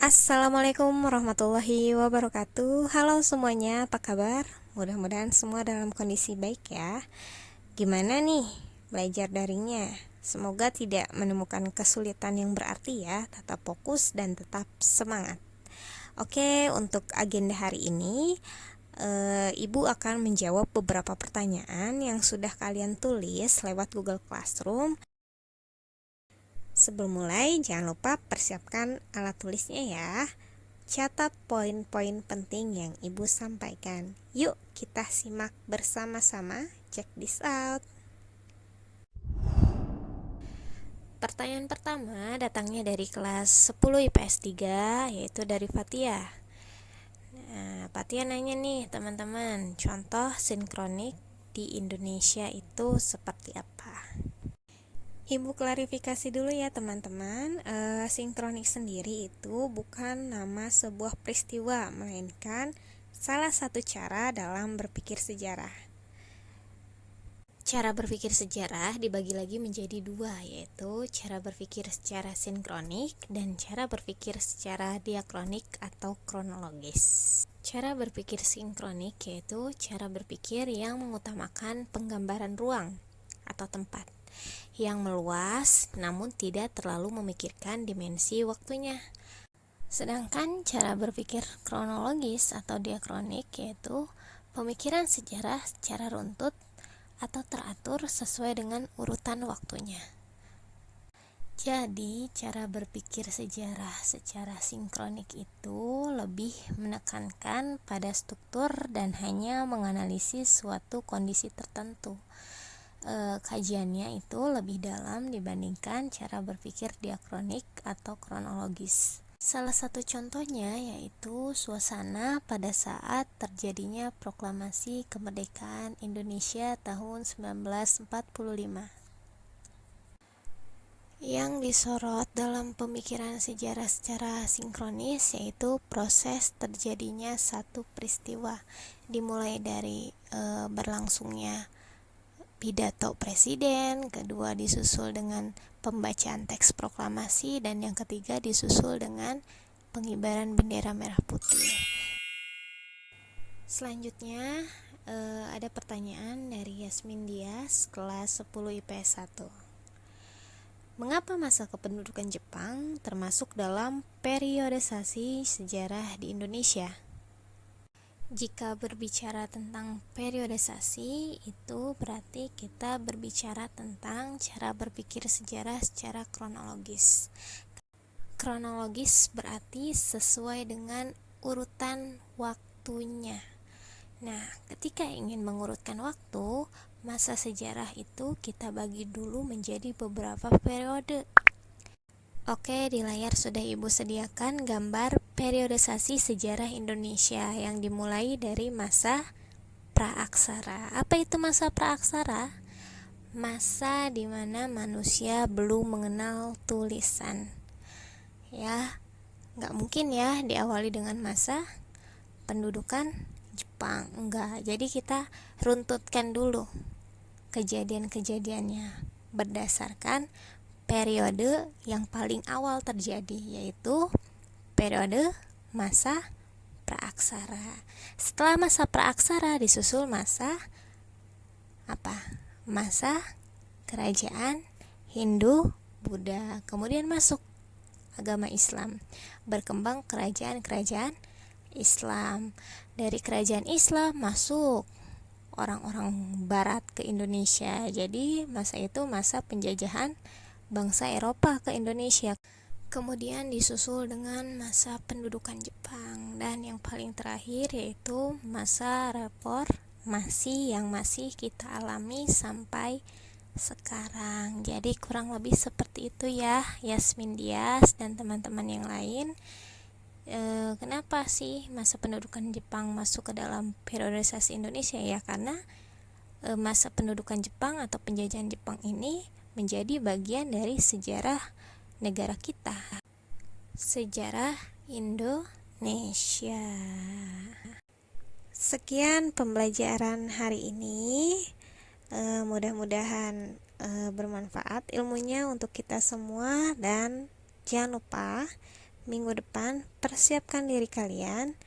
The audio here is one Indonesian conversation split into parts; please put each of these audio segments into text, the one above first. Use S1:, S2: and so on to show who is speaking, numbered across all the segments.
S1: Assalamualaikum warahmatullahi wabarakatuh. Halo semuanya, apa kabar? Mudah-mudahan semua dalam kondisi baik ya. Gimana nih belajar daringnya? Semoga tidak menemukan kesulitan yang berarti ya. Tetap fokus dan tetap semangat. Oke, untuk agenda hari ini Ibu akan menjawab beberapa pertanyaan yang sudah kalian tulis lewat Google Classroom. Sebelum mulai, jangan lupa persiapkan alat tulisnya ya. Catat poin-poin penting yang Ibu sampaikan. Yuk kita simak bersama-sama. Check this out. Pertanyaan pertama datangnya dari kelas 10 IPS 3, yaitu dari Fatia. Nah, Fatia nanya nih teman-teman, contoh sinkronik di Indonesia itu seperti apa? Ibu klarifikasi dulu ya teman-teman, sinkronik sendiri itu bukan nama sebuah peristiwa, melainkan salah satu cara dalam berpikir sejarah. Cara berpikir sejarah dibagi lagi menjadi dua, yaitu cara berpikir secara sinkronik dan cara berpikir secara diakronik atau kronologis. Cara berpikir sinkronik yaitu cara berpikir yang mengutamakan penggambaran ruang atau tempat yang meluas namun tidak terlalu memikirkan dimensi waktunya. Sedangkan cara berpikir kronologis atau diakronik yaitu pemikiran sejarah secara runtut atau teratur sesuai dengan urutan waktunya. Jadi, cara berpikir sejarah secara sinkronik itu lebih menekankan pada struktur dan hanya menganalisis suatu kondisi tertentu. Kajiannya itu lebih dalam dibandingkan cara berpikir diakronik atau kronologis. Salah satu contohnya yaitu suasana pada saat terjadinya proklamasi kemerdekaan Indonesia tahun 1945. Yang disorot dalam pemikiran sejarah secara sinkronis yaitu proses terjadinya satu peristiwa, dimulai dari berlangsungnya pidato presiden, kedua disusul dengan pembacaan teks proklamasi, dan yang ketiga disusul dengan pengibaran bendera merah putih. Selanjutnya ada pertanyaan dari Yasmin Dias, kelas 10 IPS 1. Mengapa masa kependudukan Jepang termasuk dalam periodisasi sejarah di Indonesia? Jika berbicara tentang periodisasi, itu berarti kita berbicara tentang cara berpikir sejarah secara kronologis. Kronologis berarti sesuai dengan urutan waktunya. Nah, ketika ingin mengurutkan waktu, masa sejarah itu kita bagi dulu menjadi beberapa periode. Oke, di layar sudah Ibu sediakan gambar periodisasi sejarah Indonesia yang dimulai dari masa praaksara. Apa itu masa praaksara? Masa di mana manusia belum mengenal tulisan. Ya, nggak mungkin ya diawali dengan masa pendudukan Jepang. Enggak, jadi kita runtutkan dulu kejadian-kejadiannya berdasarkan periode yang paling awal terjadi, yaitu periode masa praaksara. Setelah masa praaksara disusul masa apa? Masa kerajaan Hindu Buddha. Kemudian masuk agama Islam. Berkembang kerajaan-kerajaan Islam. Dari kerajaan Islam masuk orang-orang barat ke Indonesia. Jadi masa itu masa penjajahan bangsa Eropa ke Indonesia. Kemudian disusul dengan masa pendudukan Jepang, dan yang paling terakhir yaitu masa reformasi yang masih kita alami sampai sekarang. Jadi kurang lebih seperti itu ya Yasmin Dias dan teman-teman yang lain. Kenapa sih masa pendudukan Jepang masuk ke dalam periodisasi Indonesia? Ya karena masa pendudukan Jepang atau penjajahan Jepang ini menjadi bagian dari sejarah negara kita, sejarah Indonesia. Sekian pembelajaran hari ini, mudah-mudahan bermanfaat ilmunya untuk kita semua, dan jangan lupa minggu depan persiapkan diri kalian.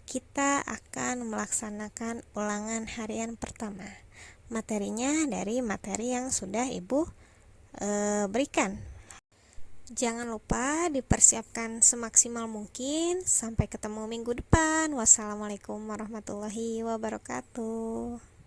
S1: Kita akan melaksanakan ulangan harian pertama. Materinya dari materi yang sudah Ibu berikan. Jangan lupa dipersiapkan semaksimal mungkin. Sampai ketemu minggu depan. Wassalamualaikum warahmatullahi wabarakatuh.